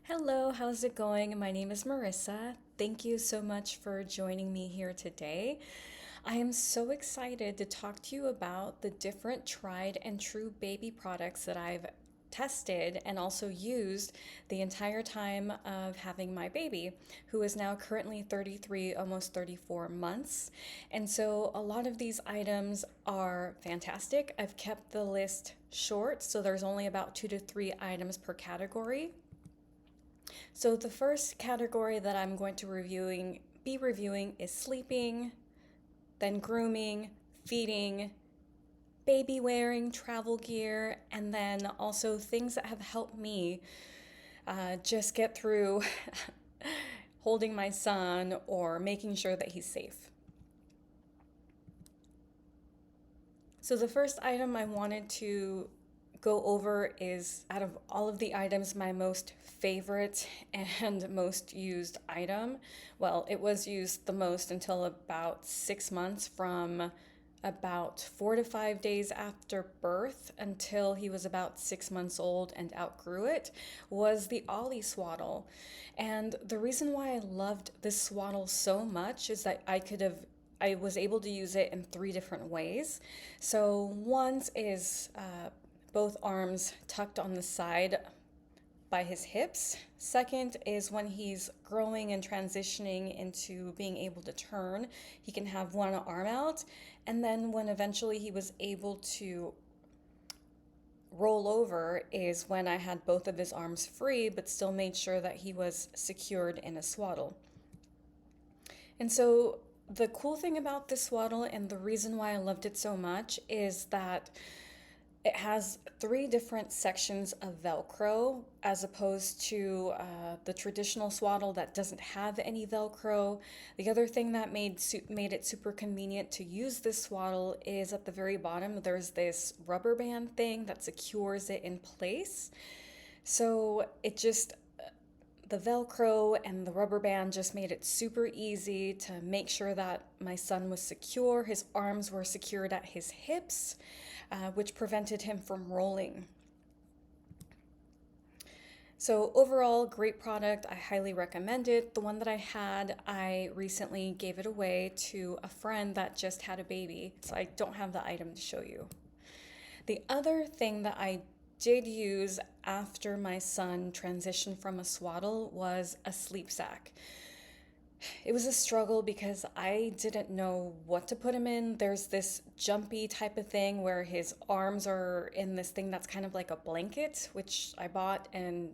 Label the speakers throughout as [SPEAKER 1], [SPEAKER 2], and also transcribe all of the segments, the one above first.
[SPEAKER 1] Hello, how's it going? My name is Marissa. Thank you so much for joining me here today. I am so excited to talk to you about the different tried and true baby products that I've tested and also used the entire time of having my baby, who is now currently 33, almost 34 months. And so a lot of these items are fantastic. I've kept the list short, so there's only about 2 to 3 items per category. So the first category that I'm going to be reviewing is sleeping, then grooming, feeding, baby wearing, travel gear, and then also things that have helped me just get through holding my son or making sure that he's safe. So the first item I wanted to go over is, out of all of the items, my most favorite and most used item. Well, it was used the most until about 6 months, from about 4 to 5 days after birth until he was about 6 months old and outgrew it, was the Ollie swaddle. And the reason why I loved this swaddle so much is that I was able to use it in 3 different ways. So once is both arms tucked on the side by his hips. Second is when he's growing and transitioning into being able to turn, he can have one arm out. And then when eventually he was able to roll over is when I had both of his arms free, but still made sure that he was secured in a swaddle. And so the cool thing about this swaddle, and the reason why I loved it so much, is that it has 3 different sections of Velcro as opposed to the traditional swaddle that doesn't have any Velcro. The other thing that made it super convenient to use this swaddle is at the very bottom, there's this rubber band thing that secures it in place. So the Velcro and the rubber band just made it super easy to make sure that my son was secure. His arms were secured at his hips, which prevented him from rolling. So overall, great product. I highly recommend it. The one that I had, I recently gave it away to a friend that just had a baby, so I don't have the item to show you. The other thing that I did use after my son transitioned from a swaddle was a sleep sack. It was a struggle because I didn't know what to put him in. There's this jumpy type of thing where his arms are in this thing that's kind of like a blanket, which I bought and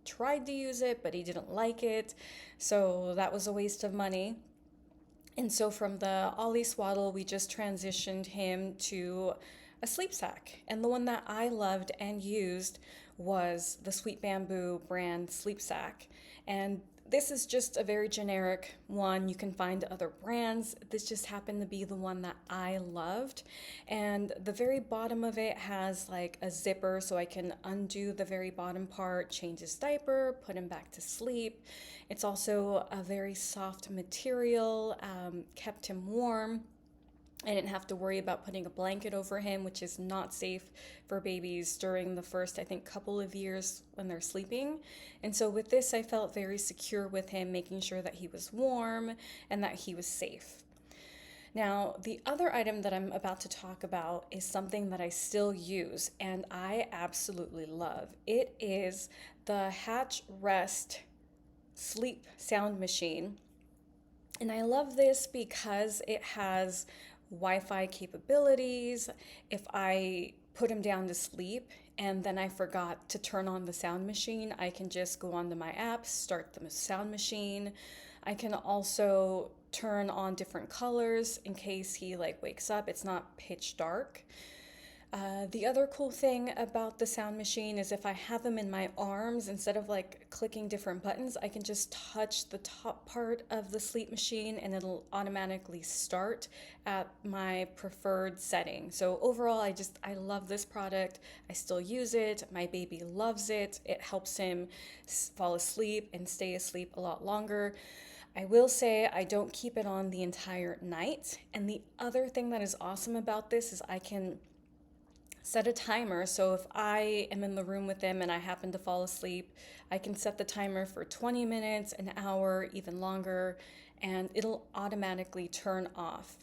[SPEAKER 1] tried to use it, but he didn't like it. So that was a waste of money. And so from the Ollie swaddle, we just transitioned him to a sleep sack. And the one that I loved and used was the Sweet Bamboo brand sleep sack. And this is just a very generic one. You can find other brands. This just happened to be the one that I loved. And the very bottom of it has like a zipper, so I can undo the very bottom part, change his diaper, put him back to sleep. It's also a very soft material, kept him warm. I didn't have to worry about putting a blanket over him, which is not safe for babies during the first, I think, couple of years when they're sleeping. And so with this, I felt very secure with him, making sure that he was warm and that he was safe. Now, the other item that I'm about to talk about is something that I still use and I absolutely love. It is the Hatch Rest sleep sound machine. And I love this because it has Wi-Fi capabilities. If I put him down to sleep and then I forgot to turn on the sound machine, I can just go onto my app, start the sound machine. I can also turn on different colors in case he like wakes up. It's not pitch dark. The other cool thing about the sound machine is if I have them in my arms, instead of like clicking different buttons, I can just touch the top part of the sleep machine and it'll automatically start at my preferred setting. So overall, I love this product. I still use it. My baby loves it. It helps him fall asleep and stay asleep a lot longer. I will say I don't keep it on the entire night. And the other thing that is awesome about this is I can set a timer. So if I am in the room with him and I happen to fall asleep, I can set the timer for 20 minutes, an hour, even longer, and it'll automatically turn off.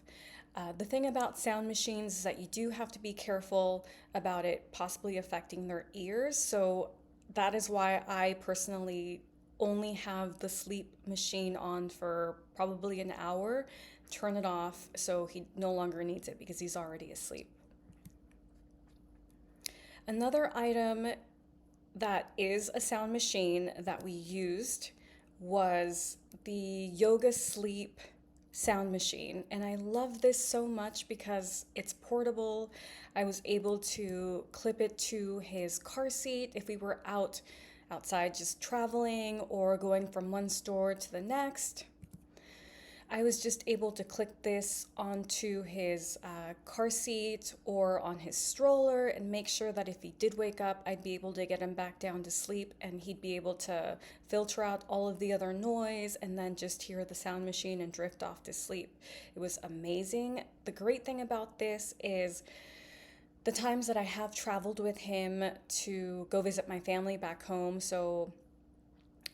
[SPEAKER 1] The thing about sound machines is that you do have to be careful about it possibly affecting their ears. So that is why I personally only have the sleep machine on for probably an hour, turn it off so he no longer needs it because he's already asleep. Another item that is a sound machine that we used was the yoga sleep sound machine. And I love this so much because it's portable. I was able to clip it to his car seat if we were outside just traveling or going from one store to the next. I was just able to click this onto his car seat or on his stroller and make sure that if he did wake up, I'd be able to get him back down to sleep and he'd be able to filter out all of the other noise and then just hear the sound machine and drift off to sleep. It was amazing. The great thing about this is the times that I have traveled with him to go visit my family back home, so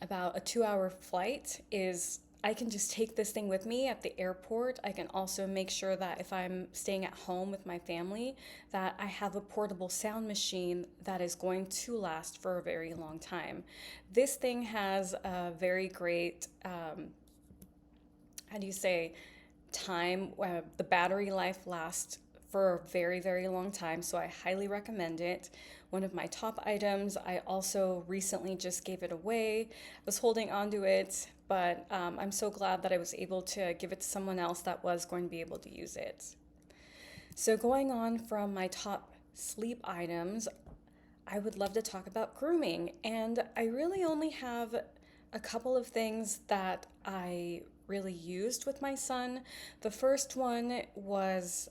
[SPEAKER 1] about a 2 hour flight, is I can just take this thing with me at the airport. I can also make sure that if I'm staying at home with my family, that I have a portable sound machine that is going to last for a very long time. This thing has a very great, how do you say, time. The battery life lasts for a very, very long time, so I highly recommend it. One of my top items. I also recently just gave it away. I was holding on to it, but I'm so glad that I was able to give it to someone else that was going to be able to use it. So, going on from my top sleep items, I would love to talk about grooming. And I really only have a couple of things that I really used with my son. The first one was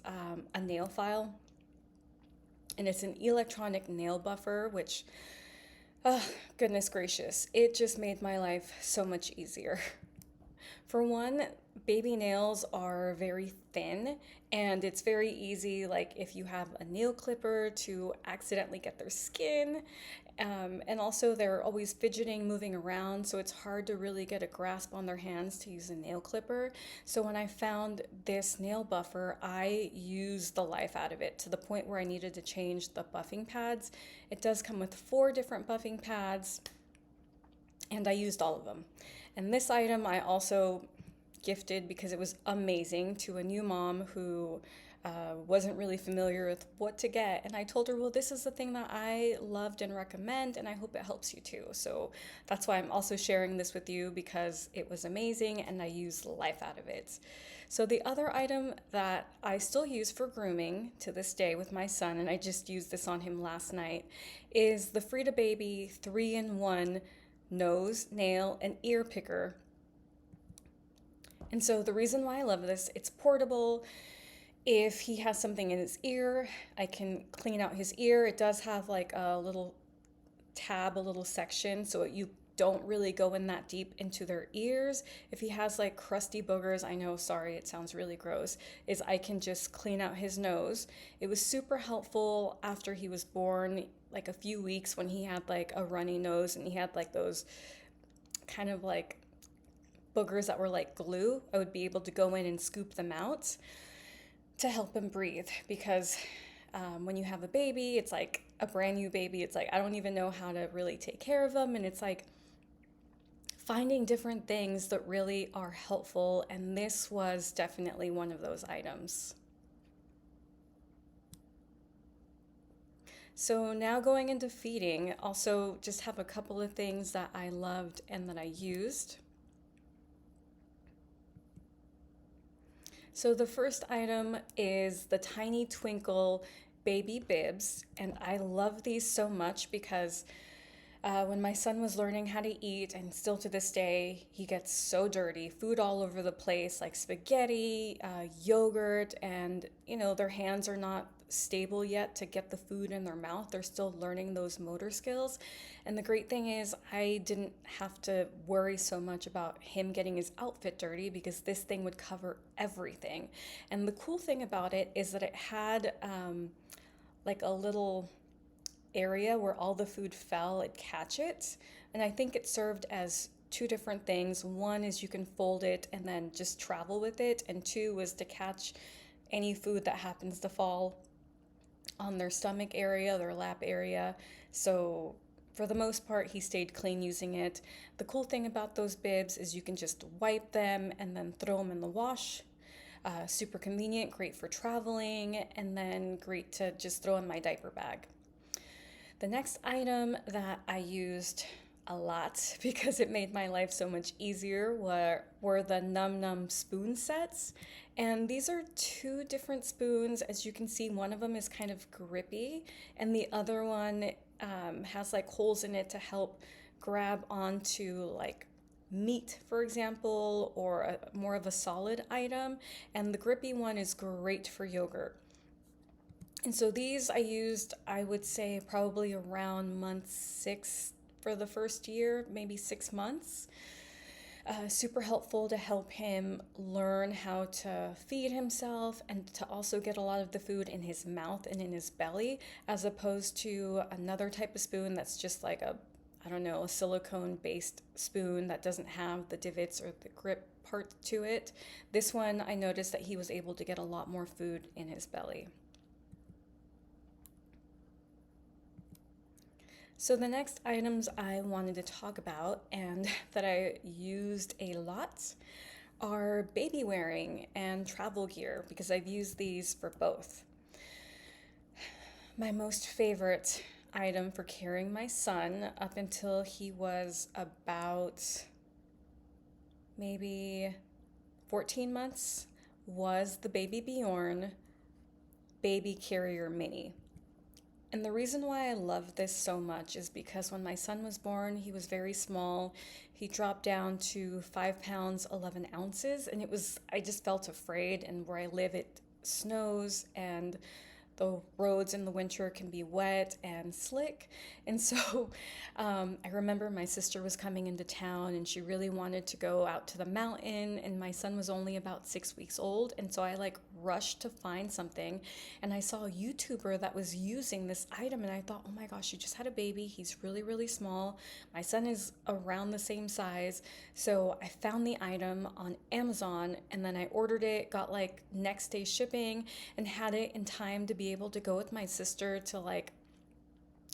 [SPEAKER 1] a nail file, and it's an electronic nail buffer, which, oh, goodness gracious, it just made my life so much easier. For one, baby nails are very thin and it's very easy, like if you have a nail clipper, to accidentally get their skin. And also, they're always fidgeting, moving around, so it's hard to really get a grasp on their hands to use a nail clipper. So, when I found this nail buffer, I used the life out of it to the point where I needed to change the buffing pads. It does come with 4 different buffing pads, and I used all of them. And this item I also gifted because it was amazing to a new mom who wasn't really familiar with what to get. And I told her, well, this is the thing that I loved and recommend, and I hope it helps you too. So that's why I'm also sharing this with you, because it was amazing and I used the life out of it. So the other item that I still use for grooming to this day with my son, and I just used this on him last night, is the Frida Baby 3-in-1 nose, nail, and ear picker. And so the reason why I love this, it's portable. If he has something in his ear, I can clean out his ear. It does have like a little tab, a little section, so you don't really go in that deep into their ears. If he has like crusty boogers, I know, sorry, it sounds really gross, is I can just clean out his nose. It was super helpful after he was born, like a few weeks when he had like a runny nose and he had like those kind of like boogers that were like glue. I would be able to go in and scoop them out to help him breathe, because when you have a baby, it's like a brand new baby. It's like I don't even know how to really take care of them, and it's like finding different things that really are helpful, and this was definitely one of those items. So now going into feeding, also just have a couple of things that I loved and that I used. So the first item is the Tiny Twinkle baby bibs, and I love these so much because when my son was learning how to eat, and still to this day, he gets so dirty, food all over the place, like spaghetti, yogurt, and their hands are not stable yet to get the food in their mouth. They're still learning those motor skills. And the great thing is, I didn't have to worry so much about him getting his outfit dirty because this thing would cover everything. And the cool thing about it is that it had like a little area where all the food fell, it'd catch it. And I think it served as two different things. One is you can fold it and then just travel with it, and two was to catch any food that happens to fall on their stomach area, their lap area. So for the most part, he stayed clean using it. The cool thing about those bibs is you can just wipe them and then throw them in the wash. Super convenient, great for traveling, and then great to just throw in my diaper bag. The next item that I used a lot because it made my life so much easier were the Num Num spoon sets. And these are two different spoons. As you can see, one of them is kind of grippy, and the other one has like holes in it to help grab onto like meat, for example, or more of a solid item. And the grippy one is great for yogurt. And so these I used, I would say, probably around month 6 for the first year, maybe 6 months. Super helpful to help him learn how to feed himself and to also get a lot of the food in his mouth and in his belly, as opposed to another type of spoon that's just like a, I don't know, a silicone based spoon that doesn't have the divots or the grip part to it. This one, I noticed that he was able to get a lot more food in his belly. So the next items I wanted to talk about and that I used a lot are baby wearing and travel gear because I've used these for both. My most favorite item for carrying my son up until he was about maybe 14 months was the Baby Bjorn Baby Carrier Mini. And the reason why I love this so much is because when my son was born, he was very small. He dropped down to 5 pounds, 11 ounces, and I just felt afraid. And where I live, it snows and the roads in the winter can be wet and slick. And so I remember my sister was coming into town and she really wanted to go out to the mountain. And my son was only about 6 weeks old. And so I like rushed to find something. And I saw a YouTuber that was using this item. And I thought, oh my gosh, she just had a baby. He's really, really small. My son is around the same size. So I found the item on Amazon and then I ordered it, got like next day shipping, and had it in time to be able to go with my sister to like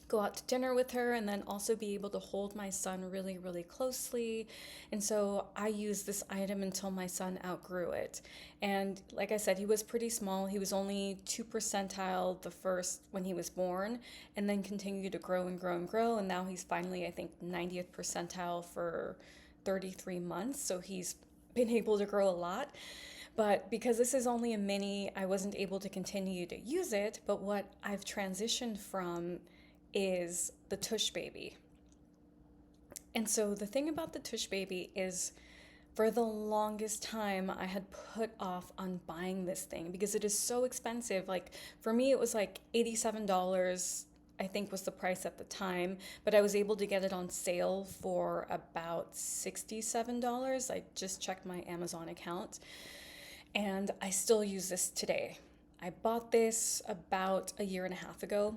[SPEAKER 1] go out to dinner with her and then also be able to hold my son really, really closely. And so I used this item until my son outgrew it. And like I said, he was pretty small. He was only 2 percentile the first when he was born, and then continued to grow and grow and grow. And now he's finally, I think, 90th percentile for 33 months. So he's been able to grow a lot. But because this is only a mini, I wasn't able to continue to use it. But what I've transitioned from is the Tush Baby. And so the thing about the Tush Baby is for the longest time I had put off on buying this thing because it is so expensive. Like for me, it was like $87. I think was the price at the time, but I was able to get it on sale for about $67. I just checked my Amazon account. And I still use this today. I bought this about a year and a half ago,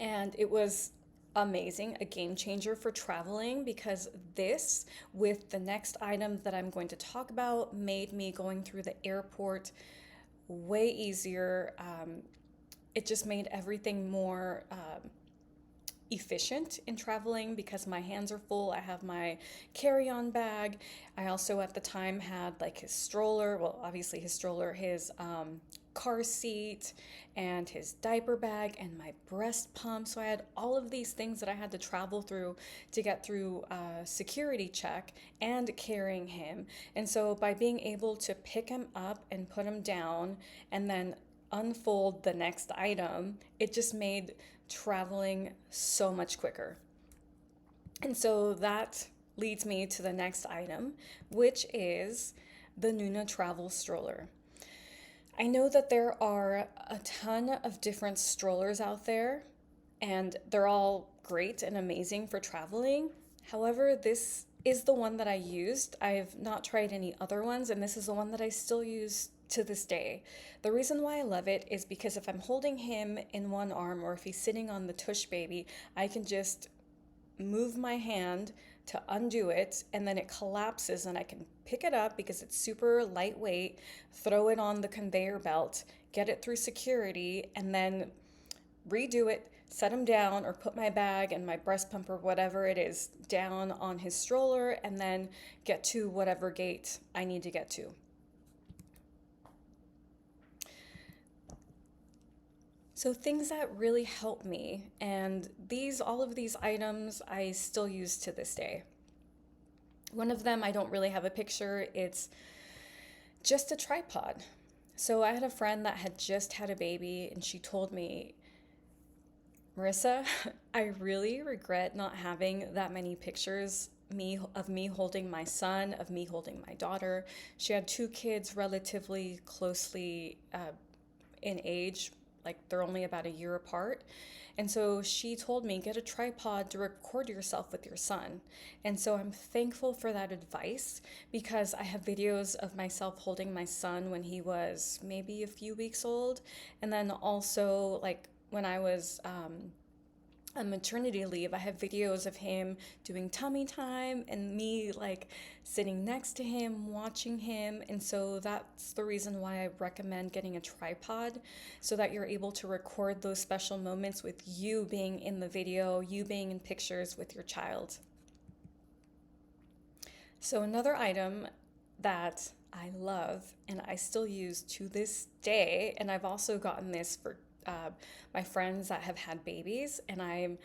[SPEAKER 1] and it was amazing, a game changer for traveling because this, with the next item that I'm going to talk about, made me going through the airport way easier. It just made everything more efficient in traveling because my hands are full. I have my carry-on bag. I also at the time had like his stroller, well, obviously his stroller, his car seat and his diaper bag and my breast pump. So I had all of these things that I had to travel through to get through a security check and carrying him. And so by being able to pick him up and put him down and then unfold the next item, it just made traveling so much quicker. And so that leads me to the next item, which is the Nuna travel stroller. I know that there are a ton of different strollers out there, and they're all great and amazing for traveling. However, this is the one that I used. I've not tried any other ones, and this is the one that I still use to this day. The reason why I love it is because if I'm holding him in one arm or if he's sitting on the tush baby, I can just move my hand to undo it and then it collapses and I can pick it up because it's super lightweight, throw it on the conveyor belt, get it through security, and then redo it, set him down, or put my bag and my breast pump or whatever it is down on his stroller, and then get to whatever gate I need to get to. So things that really help me, and all of these items I still use to this day. One of them, I don't really have a picture, it's just a tripod. So I had a friend that had just had a baby and she told me, Marissa, I really regret not having that many pictures of me holding my son, of me holding my daughter. She had two kids relatively closely in age, like they're only about a year apart. And so she told me, get a tripod to record yourself with your son. And so I'm thankful for that advice because I have videos of myself holding my son when he was maybe a few weeks old. And then also, like, when I was on maternity leave, I have videos of him doing tummy time and me like sitting next to him, watching him. And so that's the reason why I recommend getting a tripod so that you're able to record those special moments with you being in the video, you being in pictures with your child. So another item that I love and I still use to this day, and I've also gotten this for my friends that have had babies, and I'm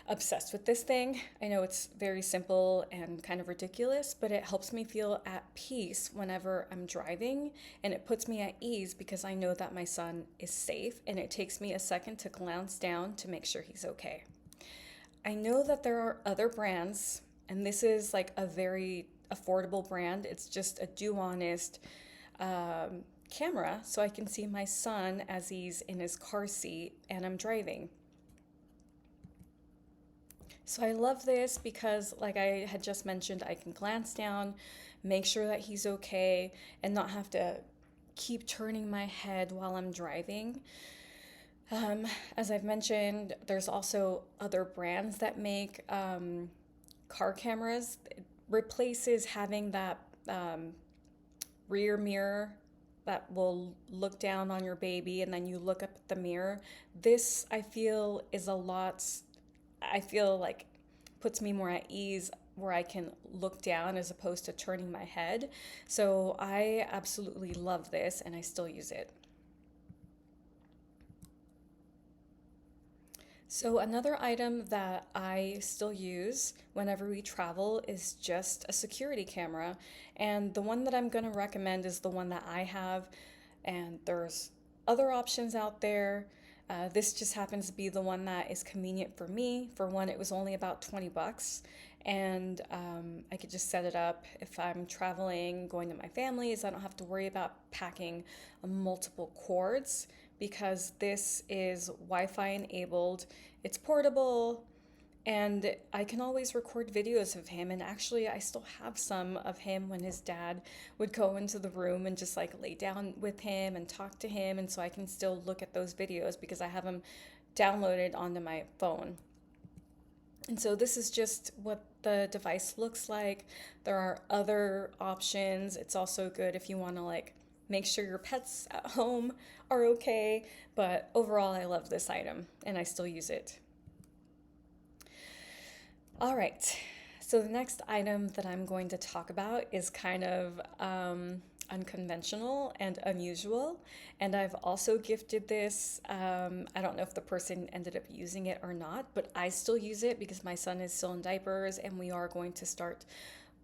[SPEAKER 1] obsessed with this thing. I know it's very simple and kind of ridiculous, but it helps me feel at peace whenever I'm driving, and it puts me at ease because I know that my son is safe, and it takes me a second to glance down to make sure he's okay. I know that there are other brands, and this is like a very affordable brand. It's just a Do Honest camera so I can see my son as he's in his car seat and I'm driving. So I love this because, like I had just mentioned, I can glance down, make sure that he's okay, and not have to keep turning my head while I'm driving. As I've mentioned, there's also other brands that make car cameras. It replaces having that rear mirror that will look down on your baby and then you look up at the mirror. This, I feel, is a lot, I feel like puts me more at ease where I can look down as opposed to turning my head. So I absolutely love this and I still use it. So another item that I still use whenever we travel is just a security camera. And the one that I'm going to recommend is the one that I have. And there's other options out there. This just happens to be the one that is convenient for me. For one, it was only about 20 bucks. And I could just set it up if I'm traveling, going to my family's. I don't have to worry about packing multiple cords because this is Wi-Fi enabled, it's portable, and I can always record videos of him. And actually, I still have some of him when his dad would go into the room and just like lay down with him and talk to him. And so I can still look at those videos because I have them downloaded onto my phone. And so this is just what the device looks like. There are other options. It's also good if you want to like make sure your pets at home are okay. But overall, I love this item and I still use it. All right. So the next item that I'm going to talk about is kind of unconventional and unusual. And I've also gifted this. I don't know if the person ended up using it or not, but I still use it because my son is still in diapers and we are going to start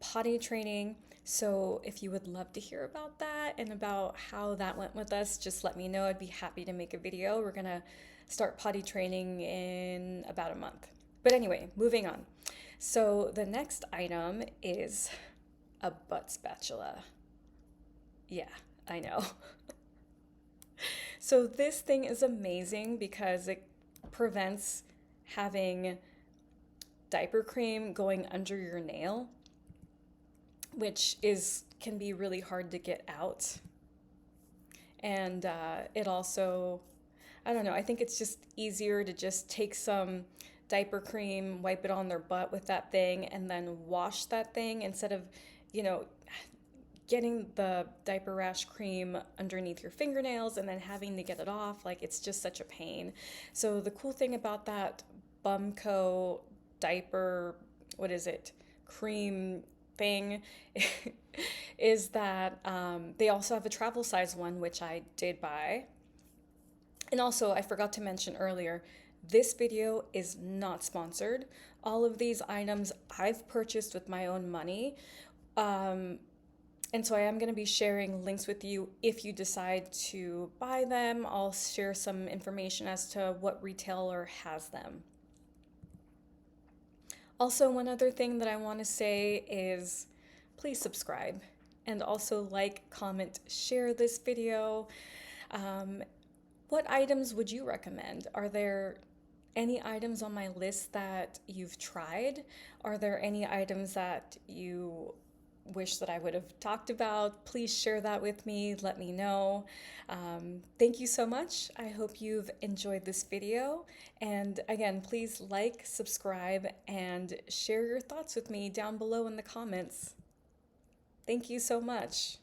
[SPEAKER 1] potty training. So if you would love to hear about that and about how that went with us, just let me know. I'd be happy to make a video. We're going to start potty training in about a month. But anyway, moving on. So the next item is a butt spatula. Yeah, I know. So this thing is amazing because it prevents having diaper cream going under your nail, which can be really hard to get out. And it also, I don't know, I think it's just easier to just take some diaper cream, wipe it on their butt with that thing, and then wash that thing instead of, you know, getting the diaper rash cream underneath your fingernails and then having to get it off. Like, it's just such a pain. So the cool thing about that Bumco diaper, what is it, cream thing, is that they also have a travel size one, which I did buy. And also, I forgot to mention earlier, this video is not sponsored. All of these items I've purchased with my own money. Um, and so I am going to be sharing links with you if you decide to buy them. I'll share some information as to what retailer has them. Also, one other thing that I want to say is please subscribe and also like, comment, share this video. Um, what items would you recommend? Are there any items on my list that you've tried? Are there any items that you wish that I would have talked about? Please share that with me. Let me know. Thank you so much. I hope you've enjoyed this video. And again, please like, subscribe, and share your thoughts with me down below in the comments. Thank you so much.